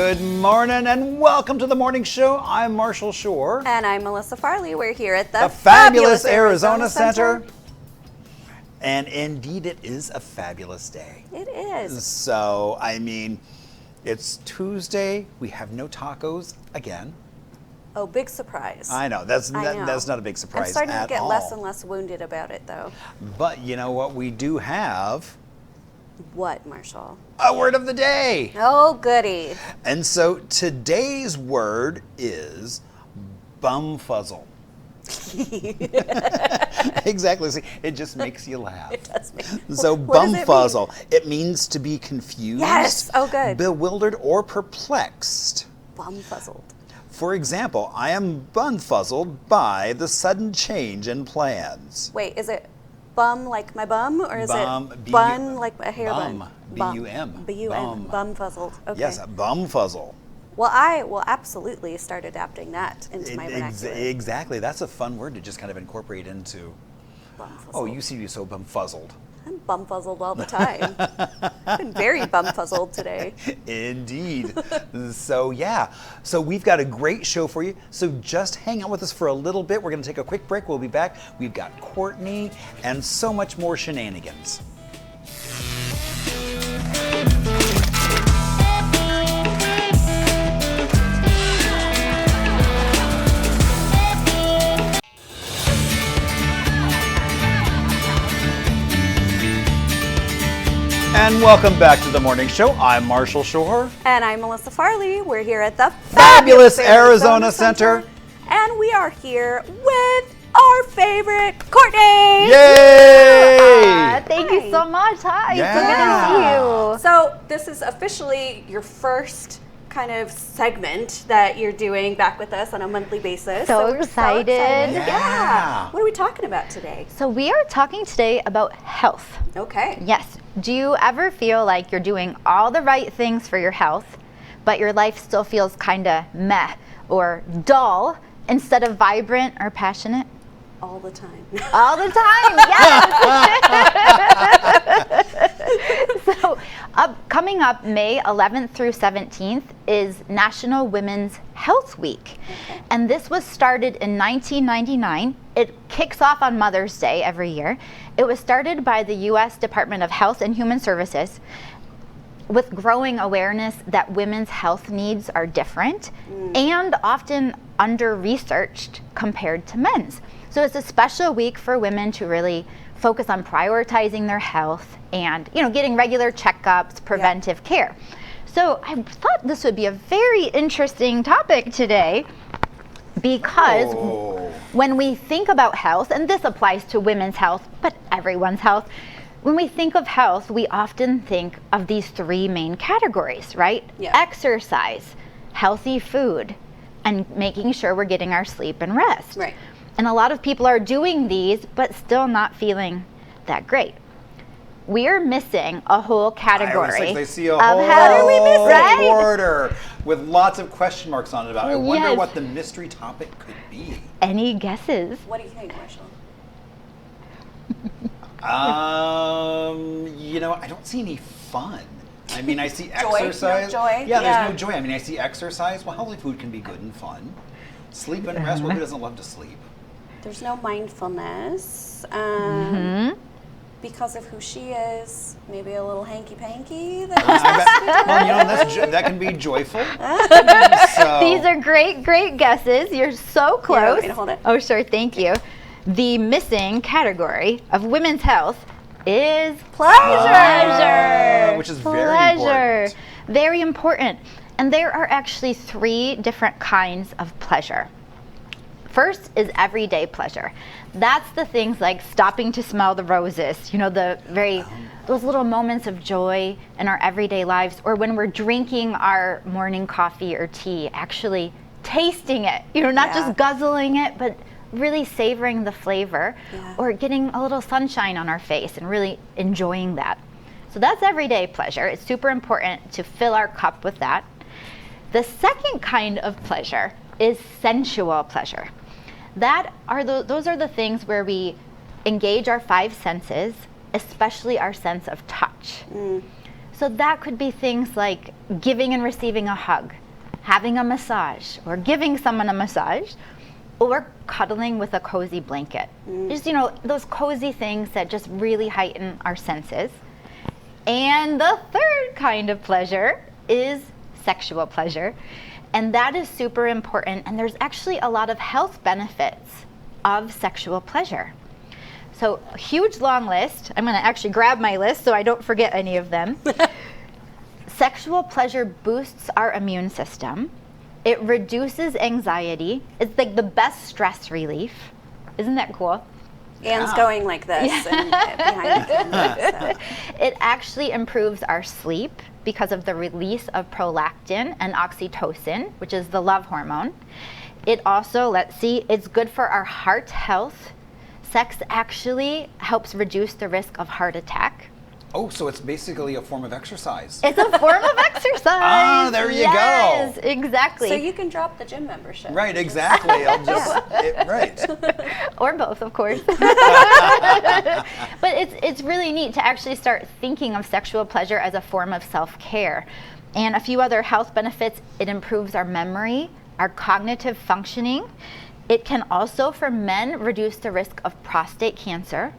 Good morning and welcome to the morning show. I'm Marshall Shore. And I'm Melissa Farley. We're here at the fabulous Arizona Center. And indeed, it is a fabulous day. It is. So, I mean, it's Tuesday. We have no tacos again. Oh, big surprise. I know. That's not a big surprise at all. I'm starting to get less and less wounded about it, though. But you know what we do have? What, Marshall? A word of the day. Oh, goody. And so today's word is bumfuzzle. Exactly. See, it just makes you laugh. It does make So bumfuzzle. It means to be confused. Yes. Oh, good. Bewildered or perplexed. Bumfuzzled. For example, I am bumfuzzled by the sudden change in plans. Wait, is it bum like my bum, or is it bun like a hair bun? B-U-M. B-U-M. Bumfuzzled. Okay. Yes, bumfuzzle. Well, I will absolutely start adapting that into my vernacular. Exactly. That's a fun word to just kind of incorporate into. Bumfuzzled. Oh, you seem to be so bumfuzzled. I'm bumfuzzled all the time. I've been very bumfuzzled today. Indeed. So yeah. So we've got a great show for you. So just hang out with us for a little bit. We're going to take a quick break. We'll be back. We've got Courtney and so much more shenanigans. And welcome back to the morning show. I'm Marshall Shore. And I'm Melissa Farley. We're here at the fabulous Arizona Center. And we are here with our favorite Courtney. Yay! Thank you so much. Hi. Yeah. So good to see you. So this is officially your first kind of segment that you're doing back with us on a monthly basis. So we're excited. Yeah. What are we talking about today? So we are talking today about health. Okay. Yes. Do you ever feel like you're doing all the right things for your health, but your life still feels kind of meh or dull instead of vibrant or passionate? All the time. All the time, yes. So coming up May 11th through 17th is National Women's Health Week. Okay. And this was started in 1999. It kicks off on Mother's Day every year. It was started by the U.S. Department of Health and Human Services with growing awareness that women's health needs are different and often under-researched compared to men's. So it's a special week for women to really focus on prioritizing their health and, getting regular checkups, preventive care. So I thought this would be a very interesting topic today because when we think about health, and this applies to women's health, but everyone's health, when we think of health, we often think of these three main categories, right? Yeah. Exercise, healthy food, and making sure we're getting our sleep and rest. Right. And a lot of people are doing these, but still not feeling that great. We're missing a whole category. I always think they see a of whole health, right? order with lots of question marks on it about. I wonder Yes. what the mystery topic could be. Any guesses? What do you think, Marshall? I don't see any fun. I mean, I see exercise. No joy? Yeah, Yeah. there's no joy. I mean, I see exercise. Well, healthy food can be good and fun. Sleep and rest. Well, who doesn't love to sleep? There's no mindfulness. Because of who she is, maybe a little hanky-panky. That can be joyful. So, These are great guesses. You're so close. Yeah, want me to hold it? Oh, sure. Thank you. The missing category of women's health is pleasure. which is very important. Very important. And there are actually three different kinds of pleasure. First is everyday pleasure. That's the things like stopping to smell the roses, those little moments of joy in our everyday lives, or when we're drinking our morning coffee or tea, actually tasting it, not just guzzling it, but really savoring the flavor, or getting a little sunshine on our face and really enjoying that. So that's everyday pleasure. It's super important to fill our cup with that. The second kind of pleasure is sensual pleasure. Those are the things where we engage our five senses, especially our sense of touch. So that could be things like giving and receiving a hug, having a massage, or giving someone a massage, or cuddling with a cozy blanket. Just, those cozy things that just really heighten our senses. And the third kind of pleasure is sexual pleasure. And that is super important. And there's actually a lot of health benefits of sexual pleasure. So, huge long list. I'm going to actually grab my list so I don't forget any of them. Sexual pleasure boosts our immune system. It reduces anxiety. It's like the best stress relief. Isn't that cool? Anne's going like this and behind the camera. So. It actually improves our sleep because of the release of prolactin and oxytocin, which is the love hormone. It also, it's good for our heart health. Sex actually helps reduce the risk of heart attack. Oh, so it's basically a form of exercise. It's a form of exercise. There you go. Yes, exactly. So you can drop the gym membership. Right, exactly. I'll just, right. Or both, of course. But it's really neat to actually start thinking of sexual pleasure as a form of self-care. And a few other health benefits: it improves our memory, our cognitive functioning. It can also, for men, reduce the risk of prostate cancer.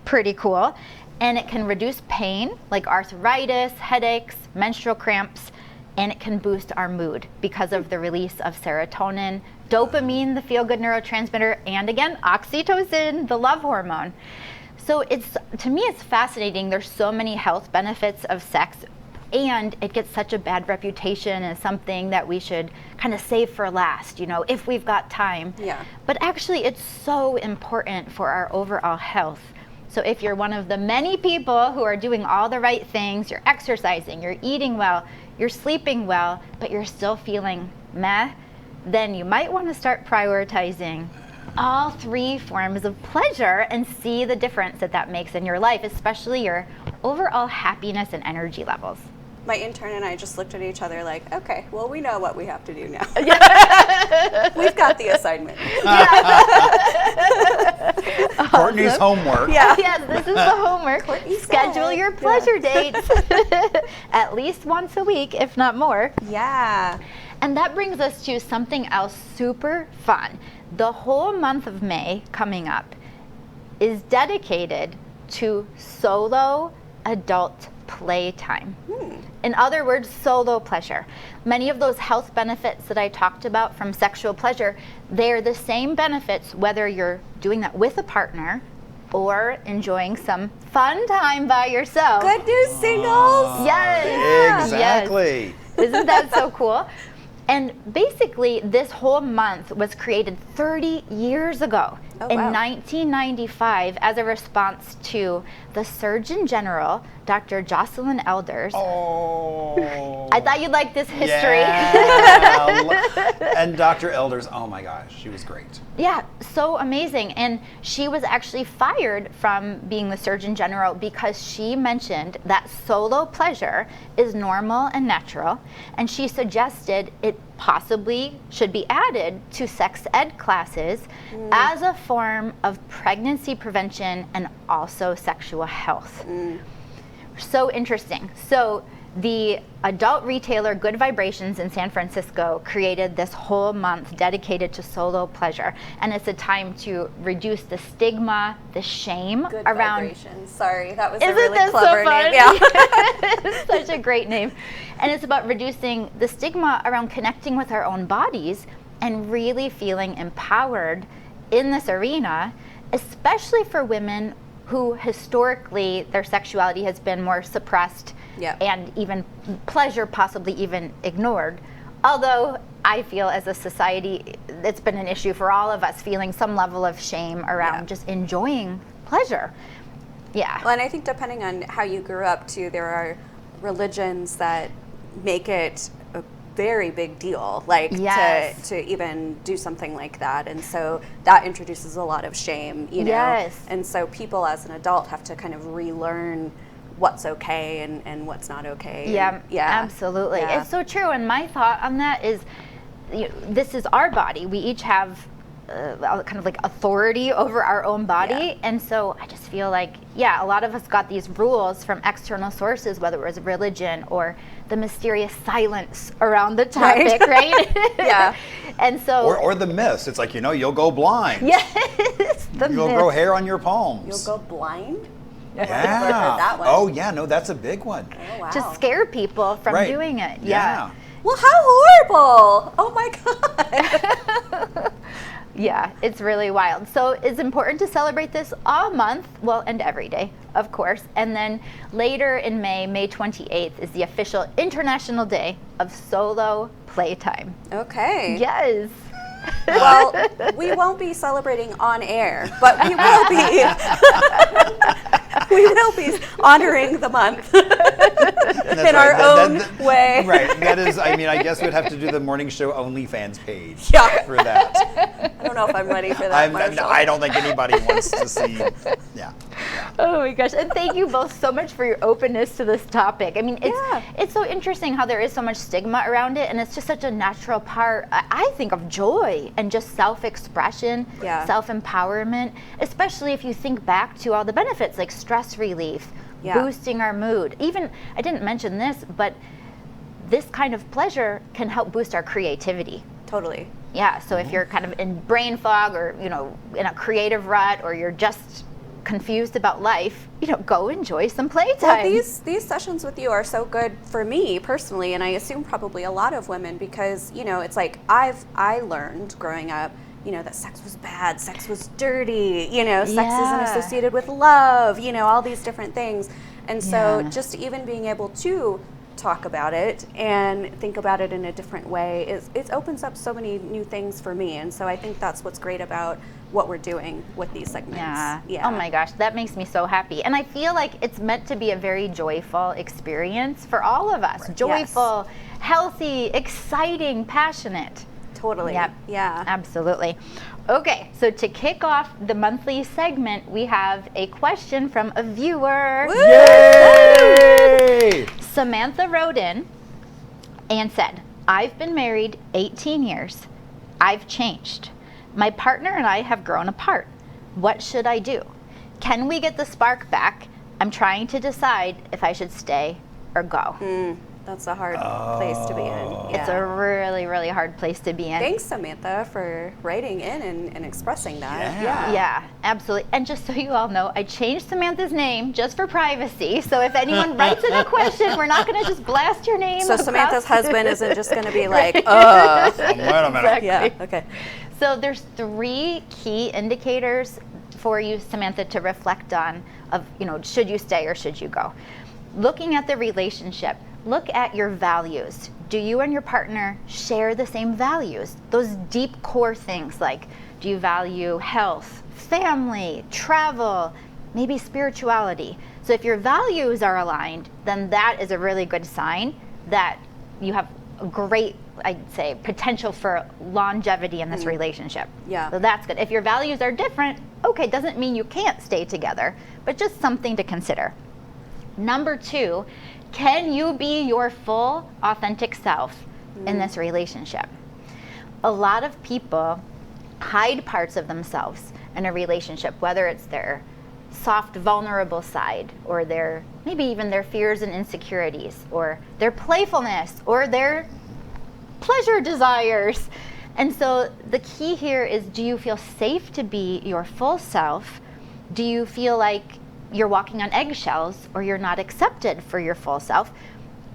Pretty cool. And it can reduce pain like arthritis, headaches, menstrual cramps, and it can boost our mood because of the release of serotonin, dopamine, the feel-good neurotransmitter, and again, oxytocin, the love hormone. So to me, it's fascinating. There's so many health benefits of sex, and it gets such a bad reputation as something that we should kind of save for last, if we've got time. Yeah. But actually, it's so important for our overall health. So if you're one of the many people who are doing all the right things, you're exercising, you're eating well, you're sleeping well, but you're still feeling meh, then you might want to start prioritizing all three forms of pleasure and see the difference that makes in your life, especially your overall happiness and energy levels. My intern and I just looked at each other like, okay, well, we know what we have to do now. We've got the assignment. Courtney's homework. Yeah. Yes, this is the homework. Schedule your pleasure dates at least once a week, if not more. Yeah. And that brings us to something else super fun. The whole month of May coming up is dedicated to solo adult playtime. In other words, solo pleasure. Many of those health benefits that I talked about from sexual pleasure, they're the same benefits whether you're doing that with a partner or enjoying some fun time by yourself. Good news, singles. Yes. Exactly. Yes. Isn't that so cool? And basically, this whole month was created 30 years ago in 1995 as a response to the Surgeon General, Dr. Jocelyn Elders. Oh. I thought you'd like this history. Yeah. And Dr. Elders, oh my gosh, she was great. Yeah, so amazing. And she was actually fired from being the Surgeon General because she mentioned that solo pleasure is normal and natural, and she suggested it possibly should be added to sex ed classes as a form of pregnancy prevention and also sexual health. So interesting. So the adult retailer Good Vibrations in San Francisco created this whole month dedicated to solo pleasure, and it's a time to reduce the stigma, the shame Good around. Vibrations. Sorry, that was Isn't a really that clever so fun? name. Yeah. It's such a great name. And it's about reducing the stigma around connecting with our own bodies and really feeling empowered in this arena, especially for women who historically their sexuality has been more suppressed and even pleasure possibly even ignored. Although I feel as a society, it's been an issue for all of us, feeling some level of shame around just enjoying pleasure. Yeah. Well, and I think depending on how you grew up too, there are religions that make it a very big deal, like to even do something like that, and so that introduces a lot of shame, you know. And so people as an adult have to kind of relearn what's okay and what's not okay. Yeah, absolutely. It's so true. And my thought on that is, this is our body. We each have kind of like authority over our own body, and so I just just feel like, yeah, a lot of us got these rules from external sources, whether it was religion or the mysterious silence around the topic, right? Yeah. And so, or the myths. It's like, you'll go blind. yes, You'll grow hair on your palms. You'll go blind? Yeah. That one. Oh, yeah. No, that's a big one. Oh, wow. to scare people from Right. doing it. Yeah. Well, how horrible. Oh my God. Yeah, it's really wild. So it's important to celebrate this all month, well, and every day, of course. And then later in May 28th, is the official International Day of Solo Playtime. Okay. Yes. Well, we won't be celebrating on air, but we will be. We will be honoring the month in our own way. Right. That is, I guess we'd have to do the morning show OnlyFans page for that. I don't know if I'm ready for that, Marshall. I don't think anybody wants to see. Yeah. Oh my gosh. And thank you both so much for your openness to this topic. It's so interesting how there is so much stigma around it, and it's just such a natural part, I think, of joy and just self-expression, self-empowerment, especially if you think back to all the benefits like stress relief, boosting our mood. Even, I didn't mention this, but this kind of pleasure can help boost our creativity. Totally. Yeah, so if you're kind of in brain fog or, in a creative rut, or you're just confused about life, go enjoy some playtime. Well, these sessions with you are so good for me personally, and I assume probably a lot of women, because, it's like I learned growing up, that sex was bad, sex was dirty, sex isn't associated with love, all these different things. And so just even being able to talk about it and think about it in a different way, it opens up so many new things for me. And so I think that's what's great about what we're doing with these segments. Oh my gosh, that makes me so happy. And I feel like it's meant to be a very joyful experience for all of us. Right. Joyful, healthy, exciting, passionate. Totally. Yep. Yeah. Absolutely. Okay, so to kick off the monthly segment, we have a question from a viewer. Woo! Yay! Samantha wrote in and said, I've been married 18 years. I've changed. My partner and I have grown apart. What should I do? Can we get the spark back? I'm trying to decide if I should stay or go. That's a hard place to be in. Yeah. It's a really, really hard place to be in. Thanks, Samantha, for writing in and expressing that. Yeah, absolutely. And just so you all know, I changed Samantha's name just for privacy. So if anyone writes in a question, we're not going to just blast your name. So Samantha's husband isn't just going to be like, wait a minute. Exactly. Yeah, okay. So there's 3 key indicators for you, Samantha, to reflect on of, should you stay or should you go? Looking at the relationship, look at your values. Do you and your partner share the same values? Those deep core things like, do you value health, family, travel, maybe spirituality? So if your values are aligned, then that is a really good sign that you have a great, I'd say, potential for longevity in this relationship. Yeah. So that's good. If your values are different, okay, doesn't mean you can't stay together, but just something to consider. Number 2, can you be your full, authentic self in this relationship? A lot of people hide parts of themselves in a relationship, whether it's their soft, vulnerable side, or maybe even their fears and insecurities, or their playfulness, or their pleasure desires. And so the key here is, do you feel safe to be your full self? Do you feel like you're walking on eggshells, or you're not accepted for your full self?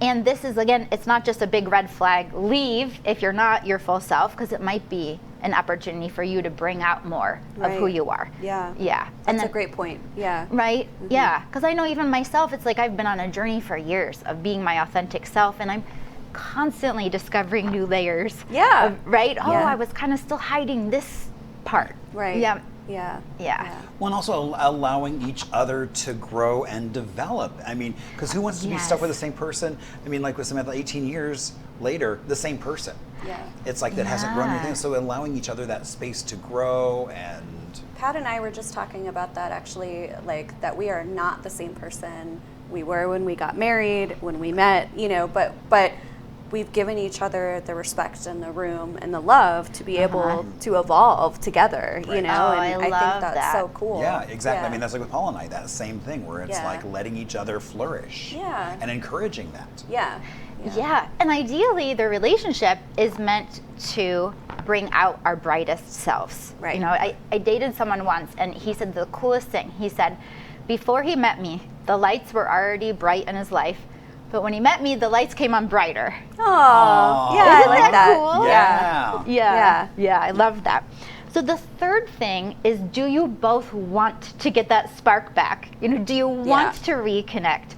And this is, again, it's not just a big red flag. Leave if you're not your full self, because it might be an opportunity for you to bring out more of who you are. Yeah. Yeah. That's a great point. Yeah. Right? Yeah. Because I know even myself, it's like I've been on a journey for years of being my authentic self, and I'm constantly discovering new layers. Yeah. Right? Oh, I was kind of still hiding this part. Right. Yeah. Yeah. Yeah. Well, and also allowing each other to grow and develop. Because who wants to be stuck with the same person? Like with Samantha, 18 years later, the same person. Yeah. It's like that hasn't grown anything. So allowing each other that space to grow. And Pat and I were just talking about that, actually, like that we are not the same person we were when we got married, when we met, but we've given each other the respect and the room and the love to be able to evolve together, you know, and I think that's so cool. Yeah, exactly. I mean, that's like with Paul and I, that same thing where it's like letting each other flourish and encouraging that. Yeah, and ideally the relationship is meant to bring out our brightest selves. Right. You know, I dated someone once and he said the coolest thing. He said, before he met me, the lights were already bright in his life, but when he met me, the lights came on brighter. Oh, yeah, Isn't I like that. Cool? Yeah. Yeah, I love that. So the third thing is, do you both want to get that spark back? You know, do you want to reconnect?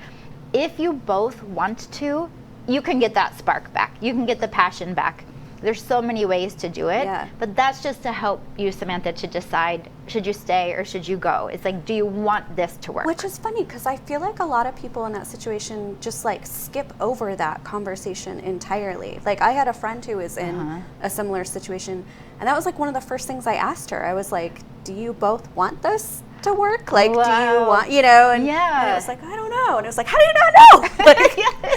If you both want to, you can get that spark back. You can get the passion back. There's so many ways to do it, but that's just to help you, Samantha, to decide, should you stay or should you go? It's like, do you want this to work? Which is funny because I feel like a lot of people in that situation just like skip over that conversation entirely. Like I had a friend who was in a similar situation, and that was like one of the first things I asked her. I was like, do you both want this to work? Like, do you want, you know? And it was like, I don't know. And it was like, how do you not know?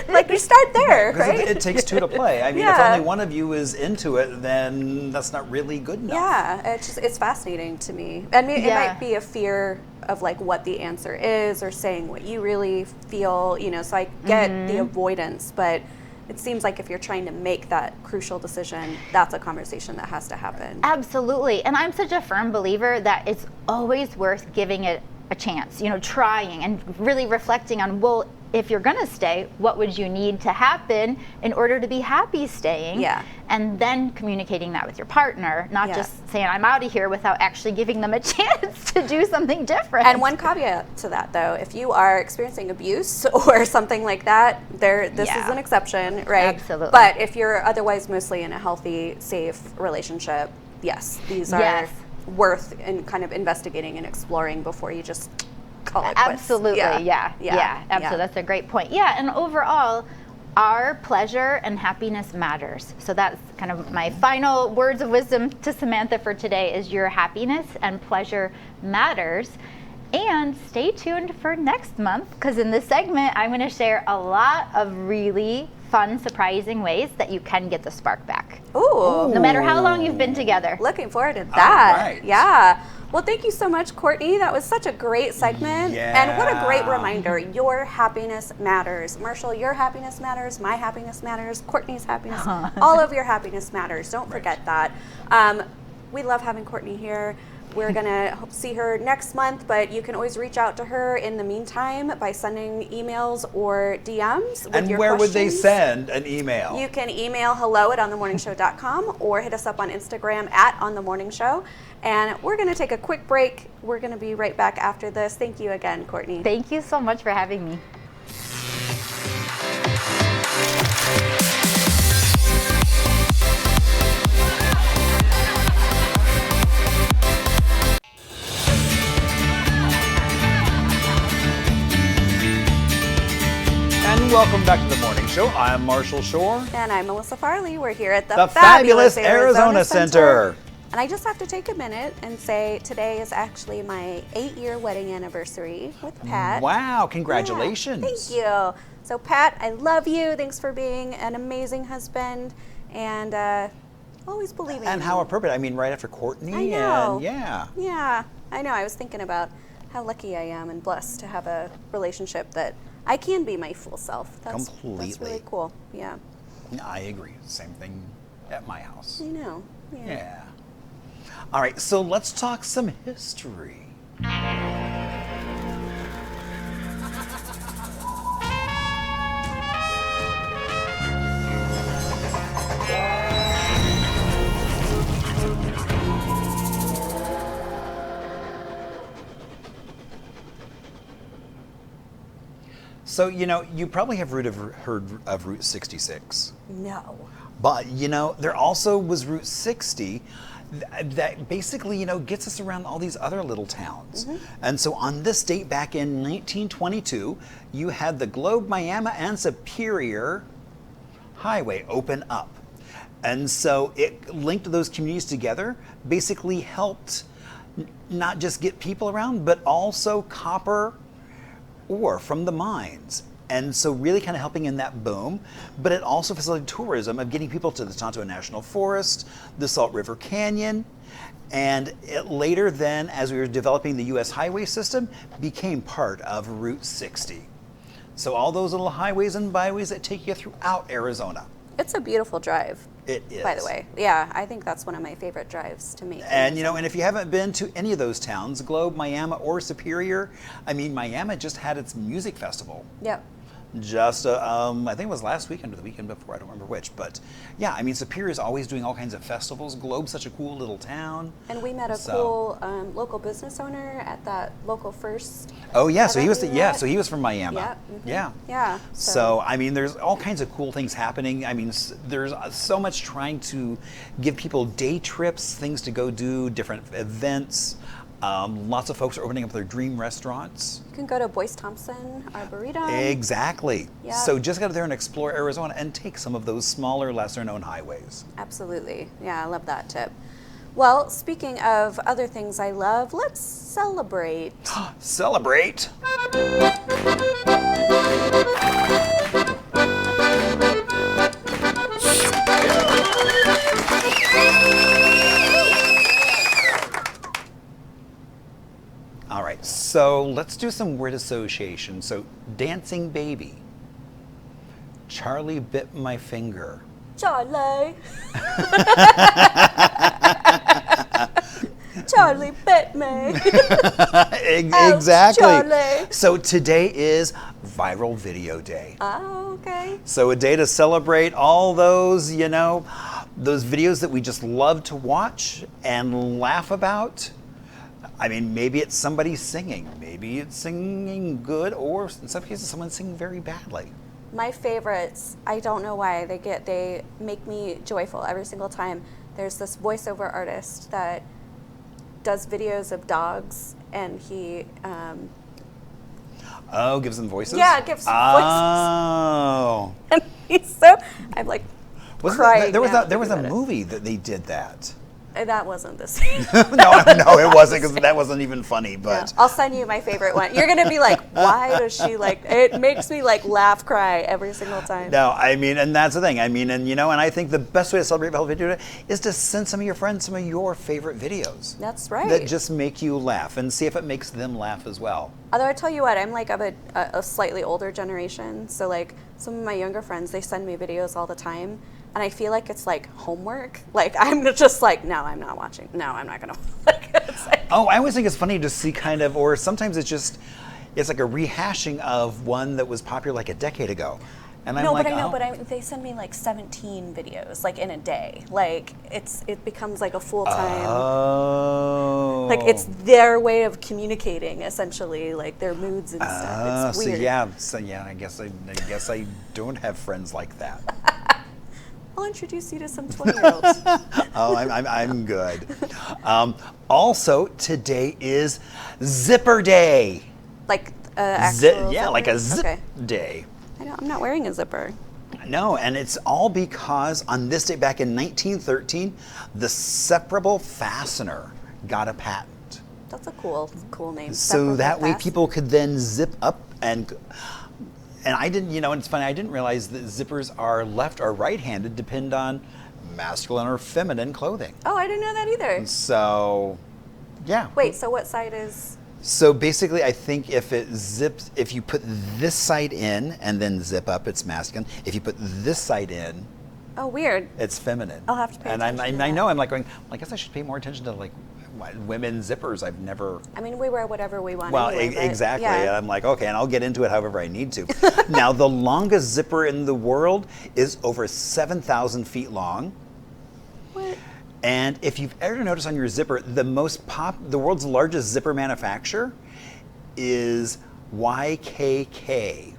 Like you start there, right? It takes two to play. I mean, if only one of you is into it, then that's not really good enough. Yeah, it's fascinating to me. I mean, it might be a fear of like what the answer is or saying what you really feel, you know, so I get the avoidance, but it seems like if you're trying to make that crucial decision, that's a conversation that has to happen. Absolutely. And I'm such a firm believer that it's always worth giving it a chance, you know, trying and really reflecting on, well, if you're going to stay, what would you need to happen in order to be happy staying? And then communicating that with your partner, not just saying, I'm out of here, without actually giving them a chance to do something different. And one caveat to that, though, if you are experiencing abuse or something like that, this is an exception, right? Absolutely. But if you're otherwise mostly in a healthy, safe relationship, yes, these are worth kind of investigating and exploring before you just call it quits. Absolutely, absolutely. That's a great point. Yeah, and overall, our pleasure and happiness matters. So that's kind of my final words of wisdom to Samantha for today, is your happiness and pleasure matters. And stay tuned for next month, because in this segment, I'm going to share a lot of really fun, surprising ways that you can get the spark back. Ooh. No matter how long you've been together. Looking forward to that. All right. Yeah. Well, thank you so much, Courtney. That was such a great segment. And what a great reminder. Your happiness matters. Marshall, your happiness matters. My happiness matters. Courtney's happiness. All of your happiness matters. Don't forget that. We love having Courtney here. We're going to see her next month, but you can always reach out to her in the meantime by sending emails or DMs with and your where questions. would they send an email? You can email hello@onthemorningshow.com or hit us up on Instagram @onthemorningshow. And we're going to take a quick break. We're going to be right back after this. Thank you again, Courtney. Thank you so much for having me. And welcome back to the Morning Show. I'm Marshall Shore. And I'm Melissa Farley. We're here at the fabulous Arizona Center. And I just have to take a minute and say today is actually my 8-year wedding anniversary with Pat. Wow, congratulations. Yeah, thank you. So Pat, I love you. Thanks for being an amazing husband and always believing in And how appropriate. I mean, right after Courtney. I know. And Yeah, I know. I was thinking about how lucky I am and blessed to have a relationship that I can be my full self. That's really cool. Yeah. I agree. Same thing at my house. I know. Yeah. All right, so let's talk some history. So, you know, you probably have heard of Route 66. No. But, you know, there also was Route 60 that basically, you know, gets us around all these other little towns. And so on this date back in 1922, you had the Globe, Miami, and Superior Highway open up. And so it linked those communities together, basically helped not just get people around, but also copper ore from the mines. And so really kind of helping in that boom, but it also facilitated tourism of getting people to the Tonto National Forest, the Salt River Canyon, and it later then, as we were developing the U.S. highway system, became part of Route 60. So all those little highways and byways that take you throughout Arizona. It's a beautiful drive. It is. By the way. Yeah, I think that's one of my favorite drives to make. And and if you haven't been to any of those towns, Globe, Miami, or Superior, I mean, Miami just had its music festival. Yep. Just, I think it was last weekend or the weekend before, I don't remember which. But yeah, I mean, Superior is always doing all kinds of festivals. Globe's such a cool little town. And we met a cool local business owner at that local first. Oh yeah, so he was from Miami. Yeah. Yeah. Yeah. So I mean, there's all kinds of cool things happening. I mean, there's so much trying to give people day trips, things to go do, different events. Lots of folks are opening up their dream restaurants. You can go to Boyce Thompson Arboretum. Exactly. Yeah. So just go there and explore Arizona and take some of those smaller, lesser known highways. Absolutely. Yeah, I love that tip. Well, speaking of other things I love, let's celebrate. Celebrate. All right, so let's do some word association. So, dancing baby. Charlie bit my finger. Charlie. Charlie bit me. Exactly. Charlie. So today is Viral Video Day. Oh, okay. So a day to celebrate all those, those videos that we just love to watch and laugh about. I mean, maybe it's somebody singing, maybe it's singing good, or in some cases someone's singing very badly. My favorites, I don't know why, they make me joyful every single time. There's this voiceover artist that does videos of dogs, and he gives them voices? Yeah, gives them voices. And he's so, I'm like crying. There was a movie that they did that. That wasn't the same. No, it wasn't, because that wasn't even funny. But yeah, I'll send you my favorite one. You're gonna be like, why does she like? It makes me like laugh, cry every single time. No, I mean, and that's the thing. I mean, and I think the best way to celebrate Viral Video Day is to send some of your friends some of your favorite videos. That's right. That just make you laugh, and see if it makes them laugh as well. Although I tell you what, I'm like of a slightly older generation, so like some of my younger friends, they send me videos all the time. And I feel like it's like homework. Like I'm just like, no, I'm not watching. No, I'm not gonna. I always think it's funny to see kind of, or sometimes it's like a rehashing of one that was popular like a decade ago. And I'm no, like, but I know, but they send me like 17 videos like in a day. Like it becomes like a full time. Oh. Like it's their way of communicating, essentially, like their moods and stuff. It's weird. I guess I don't have friends like that. I'll introduce you to some 20-year-olds. Oh, I'm good. Also, today is Zipper Day. Like actual zipper? Like a zip day. I'm not wearing a zipper. No, and it's all because on this day back in 1913, the separable fastener got a patent. That's a cool name. So that way people could then zip up and I didn't, and it's funny, I didn't realize that zippers are left or right-handed, depend on masculine or feminine clothing. Oh, I didn't know that either. So, yeah. Wait, so what side is? So basically, I think if you put this side in and then zip up, it's masculine. If you put this side in, oh, weird, it's feminine. I'll have to pay attention. And I know I'm like going, I guess I should pay more attention to like women's zippers. I've never. I mean, we wear whatever we want. Well, anyway, exactly. Yeah. And I'm like, okay, and I'll get into it however I need to. Now, the longest zipper in the world is over 7,000 feet long. What? And if you've ever noticed on your zipper, the world's largest zipper manufacturer is YKK.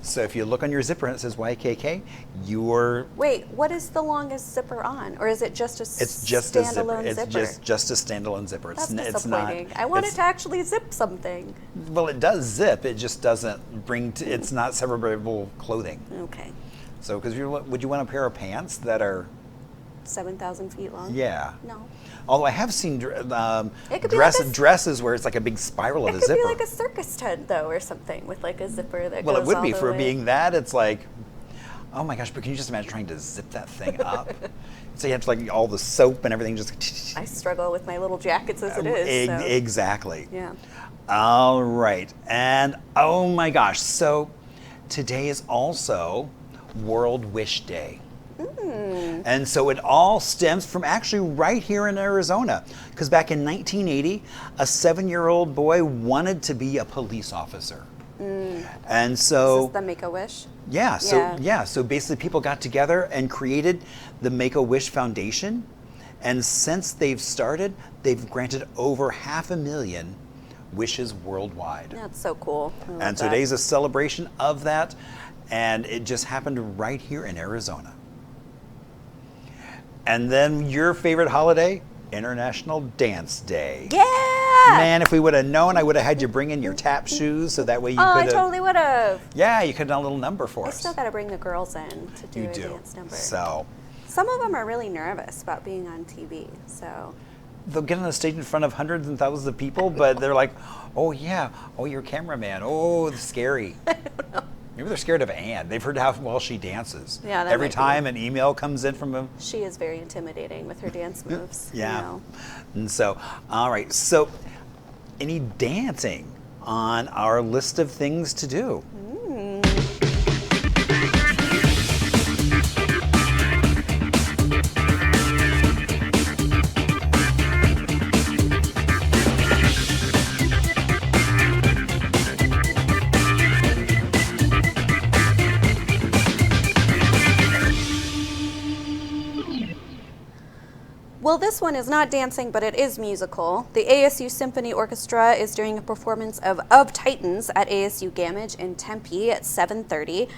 So if you look on your zipper and it says YKK, Wait, what is the longest zipper on? Or is it just a standalone zipper? It's just a standalone zipper. That's disappointing. I wanted to actually zip something. Well, it does zip. It just doesn't it's not separable clothing. Okay. So, would you want a pair of pants that are 7,000 feet long? Yeah. No. Although I have seen It could be like dresses where it's like a big spiral of It a could zipper. be like a circus tent, though, or something with like a zipper that Well, goes it would all be the for way. being that. It's like, oh my gosh! But can you just imagine trying to zip that thing up? So you have to like all the soap and everything just. I struggle with my little jackets as it is. So. Exactly. Yeah. All right, and oh my gosh! So today is also World Wish Day. And so it all stems from actually right here in Arizona. Because back in 1980, a 7-year-old boy wanted to be a police officer. And so... Is this the Make-A-Wish? Yeah, so basically people got together and created the Make-A-Wish Foundation. And since they've started, they've granted over 500,000 wishes worldwide. That's so cool. And so today's a celebration of that. And it just happened right here in Arizona. And then your favorite holiday, International Dance Day. Yeah! Man, if we would have known, I would have had you bring in your tap shoes so that way you could have. I totally would have. Yeah, you could have done a little number for us. I still got to bring the girls in to do a dance number. So. Some of them are really nervous about being on TV, so. They'll get on the stage in front of hundreds and thousands of people, but they're like, oh yeah, oh you're a cameraman, oh it's scary. I don't know. Maybe they're scared of Anne. They've heard how well she dances. Yeah, that Every might be. time an email comes in from them. She is very intimidating with her dance moves. Yeah. You know. And so, all right. So, any dancing on our list of things to do? Well, this one is not dancing, but it is musical. The ASU Symphony Orchestra is doing a performance of Titans at ASU Gamage in Tempe at 7:30.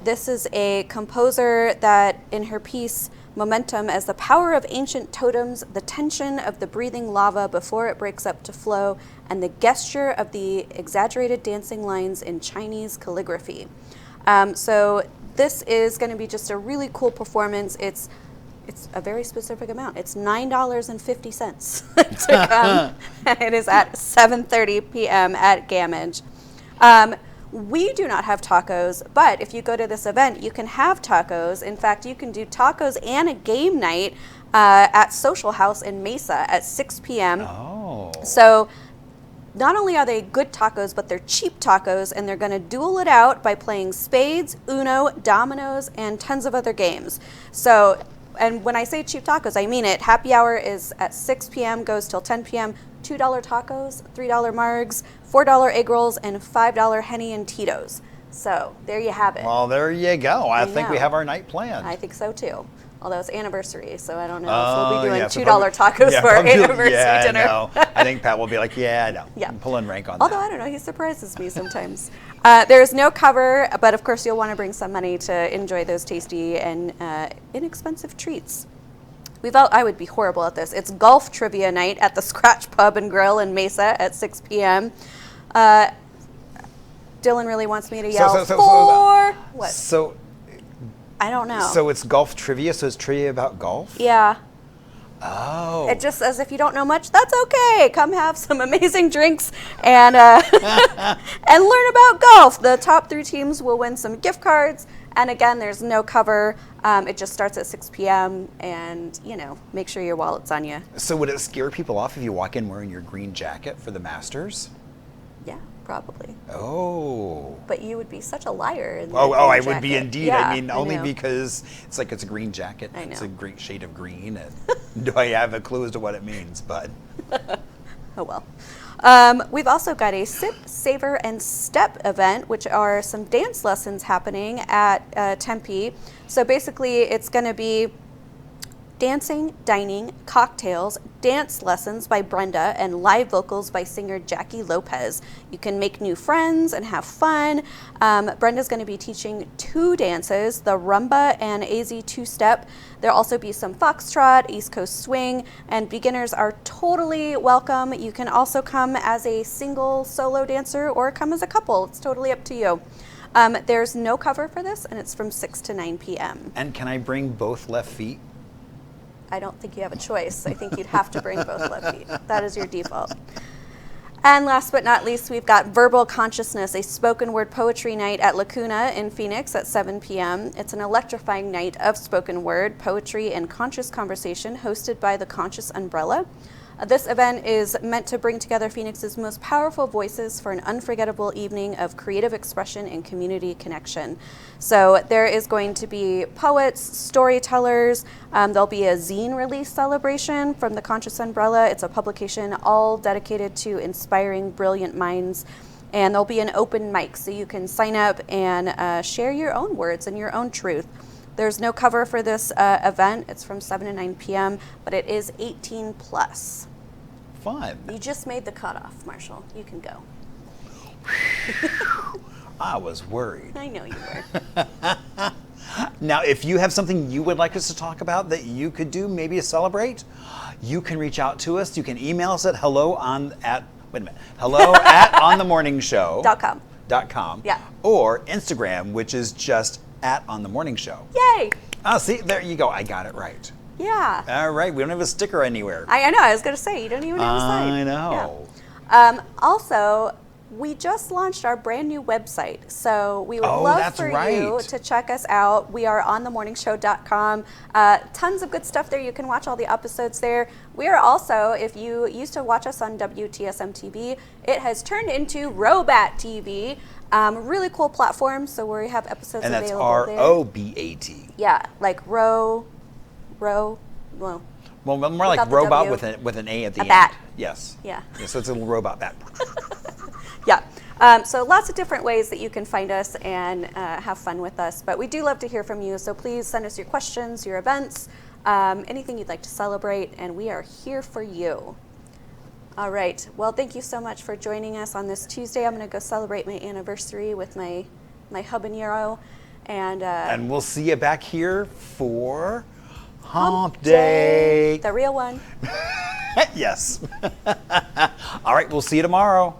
This is a composer that, in her piece, Momentum, as the power of ancient totems, the tension of the breathing lava before it breaks up to flow, and the gesture of the exaggerated dancing lines in Chinese calligraphy. So this is going to be just a really cool performance. It's a very specific amount. It's $9.50 to come. It is at 7:30 p.m. at Gamage. We do not have tacos, but if you go to this event, you can have tacos. In fact, you can do tacos and a game night at Social House in Mesa at 6 p.m. Oh. So not only are they good tacos, but they're cheap tacos, and they're going to duel it out by playing spades, Uno, dominoes, and tons of other games. So, and when I say cheap tacos, I mean it. Happy hour is at 6 p.m., goes till 10 p.m. $2 tacos, $3 margs, $4 egg rolls, and $5 Henny and Tito's. So there you have it. Well, there you go. I think we know. have our night planned. I think so too. Although it's anniversary, so I don't know if we'll be doing yeah, $2 tacos for our anniversary dinner. No. I think Pat will be like, yeah, I know. Yeah. I'm pulling rank on Although that. I don't know, he surprises me sometimes. There's no cover, but of course you'll want to bring some money to enjoy those tasty and inexpensive treats. I would be horrible at this. It's golf trivia night at the Scratch Pub and Grill in Mesa at 6 p.m. Dylan really wants me to yell what? So I don't know. So it's golf trivia, so it's trivia about golf? Yeah. Oh. It just says if you don't know much, that's okay. Come have some amazing drinks and and learn about golf. The top 3 teams will win some gift cards. And again, there's no cover. It just starts at 6 p.m. and, make sure your wallet's on you. So would it scare people off if you walk in wearing your green jacket for the Masters? Yeah, probably. Oh. But you would be such a liar. In I would be indeed. Yeah, I mean, only know. because it's like it's a green jacket. I know. It's a great shade of green. And do I have a clue as to what it means? But oh well. We've also got a Sip, Savor, and Step event, which are some dance lessons happening at Tempe. So basically, it's going to be dancing, dining, cocktails, dance lessons by Brenda, and live vocals by singer Jackie Lopez. You can make new friends and have fun. Brenda's going to be teaching 2 dances, the rumba and AZ 2-step. There'll also be some foxtrot, East Coast swing, and beginners are totally welcome. You can also come as a single solo dancer or come as a couple. It's totally up to you. There's no cover for this, and it's from 6 to 9 p.m. And can I bring both left feet? I don't think you have a choice. I think you'd have to bring both left feet. That is your default. And last but not least, we've got Verbal Consciousness, a spoken word poetry night at Lacuna in Phoenix at 7 p.m. It's an electrifying night of spoken word, poetry, and conscious conversation hosted by the Conscious Umbrella. This event is meant to bring together Phoenix's most powerful voices for an unforgettable evening of creative expression and community connection. So there is going to be poets, storytellers, there'll be a zine release celebration from the Conscious Umbrella. It's a publication all dedicated to inspiring brilliant minds. And there'll be an open mic, so you can sign up and share your own words and your own truth. There's no cover for this event. It's from 7 to 9 p.m., but it is 18 plus. Fun. You just made the cutoff, Marshall. You can go. I was worried. I know you were. Now, if you have something you would like us to talk about that you could do, maybe to celebrate, you can reach out to us. You can email us at hello at onthemorningshow.com. Yeah. Or Instagram, which is just at onthemorningshow. Yay! Oh, see, there you go. I got it right. Yeah. All right, we don't have a sticker anywhere. I know. I was going to say, you don't even have a site. I know. Yeah. Also, we just launched our brand new website, so we would love for you to check us out. We are on themorningshow.com. Tons of good stuff there. You can watch all the episodes there. We are also, if you used to watch us on WTSM TV, it has turned into ROBAT TV. Really cool platform, so we have episodes available there. And that's ROBAT. Yeah, like well, more like robot with an A at the end. Bat. Yes. Yeah. So it's a little robot bat. Yeah. So lots of different ways that you can find us and have fun with us. But we do love to hear from you. So please send us your questions, your events, anything you'd like to celebrate, and we are here for you. All right. Well, thank you so much for joining us on this Tuesday. I'm going to go celebrate my anniversary with my habanero. And we'll see you back here for Hump Day. The real one. Yes. All right. We'll see you tomorrow.